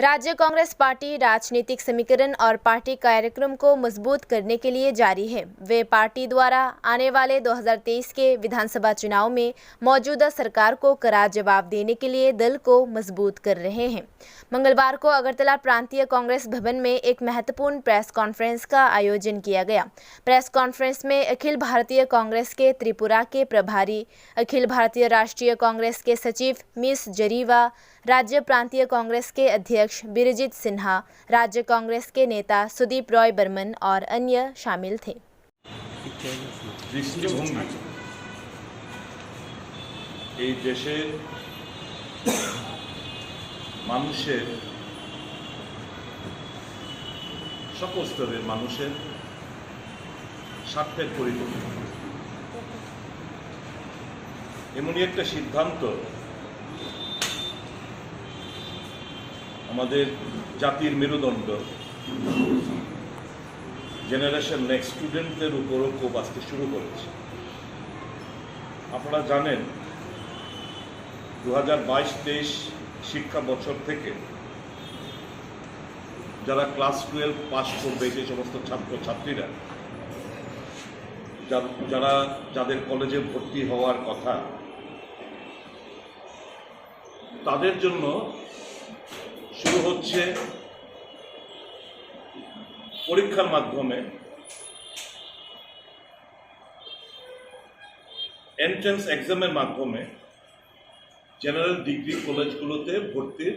राज्य कांग्रेस पार्टी राजनीतिक समीकरण और पार्टी कार्यक्रम को मजबूत करने के लिए जारी है। वे पार्टी द्वारा आने वाले 2023 के विधानसभा चुनाव में मौजूदा सरकार को कड़ा जवाब देने के लिए दल को मजबूत कर रहे हैं। मंगलवार को अगरतला प्रांतीय कांग्रेस भवन में एक महत्वपूर्ण प्रेस कॉन्फ्रेंस का आयोजन किया गया। प्रेस कॉन्फ्रेंस में अखिल भारतीय कांग्रेस के त्रिपुरा के प्रभारी, अखिल भारतीय राष्ट्रीय कांग्रेस के सचिव मिस जरीवा, राज्य प्रांतीय कांग्रेस के अध्यक्ष बिरजित सिन्हा, राज्य कांग्रेस के नेता सुदीप रॉय बर्मन और अन्य शामिल थे। दृष्टिभंगी এই দেশের মানুষের সকল স্তরের মানুষের স্বার্থের পরিপন্থী এমনই একটা সিদ্ধান্ত আমাদের জাতির মেরুদণ্ড জেনারেশন নেক্সট স্টুডেন্টদের উপরও খুব আসতে শুরু করেছে। আপনারা জানেন 2022-23 শিক্ষা বছর থেকে যারা ক্লাস 12 পাস করবে সেই সমস্ত ছাত্রছাত্রীরা যাদের কলেজে ভর্তি হওয়ার কথা তাদের জন্য শুরু হচ্ছে পরীক্ষার মাধ্যমে এন্ট্রান্স এক্সামের মাধ্যমে জেনারেল ডিগ্রি কলেজগুলোতে ভর্তির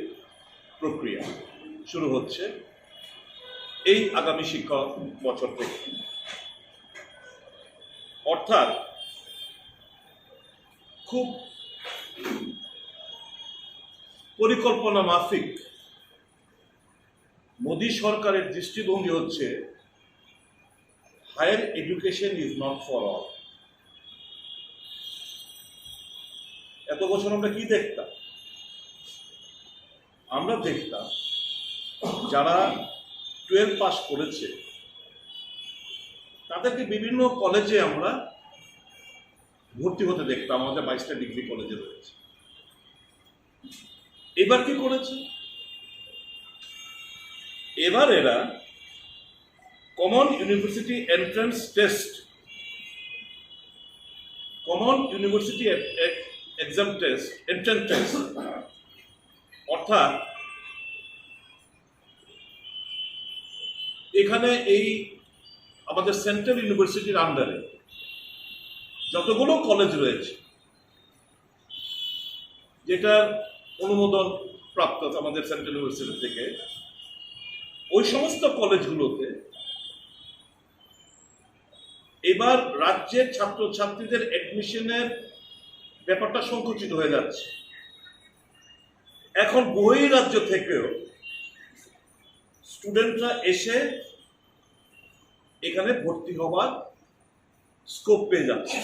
প্রক্রিয়া শুরু হচ্ছে এই আগামী শিক্ষা বছর থেকে। অর্থাৎ খুব পরিকল্পনা মাফিক মোদী সরকারের দৃষ্টিভঙ্গি হচ্ছে higher education is not for all. এত বছর আমরা কি দেখতাম? আমরা দেখতাম যারা 12 পাস করেছে তাদেরকে বিভিন্ন কলেজে আমরা ভর্তি হতে দেখতাম। আমাদের 22টা ডিগ্রি কলেজে রয়েছে। এবার কি করেছে? এবার এরা common university entrance test, common university exam test, entrance test, অর্থাৎ এখানে এই আমাদের সেন্ট্রাল ইউনিভার্সিটির আন্ডারে যতগুলো কলেজ রয়েছে যেটার অনুমোদন প্রাপ্ত আমাদের সেন্ট্রাল ইউনিভার্সিটি থেকে, ওই সমস্ত কলেজগুলোতে এবার রাজ্যের ছাত্রছাত্রীদের অ্যাডমিশনের ব্যাপারটা সংকুচিত হয়ে যাচ্ছে। এখন বহিরাজ্য থেকেও স্টুডেন্টরা এসে এখানে ভর্তি হওয়ার স্কোপ পেয়ে যাচ্ছে।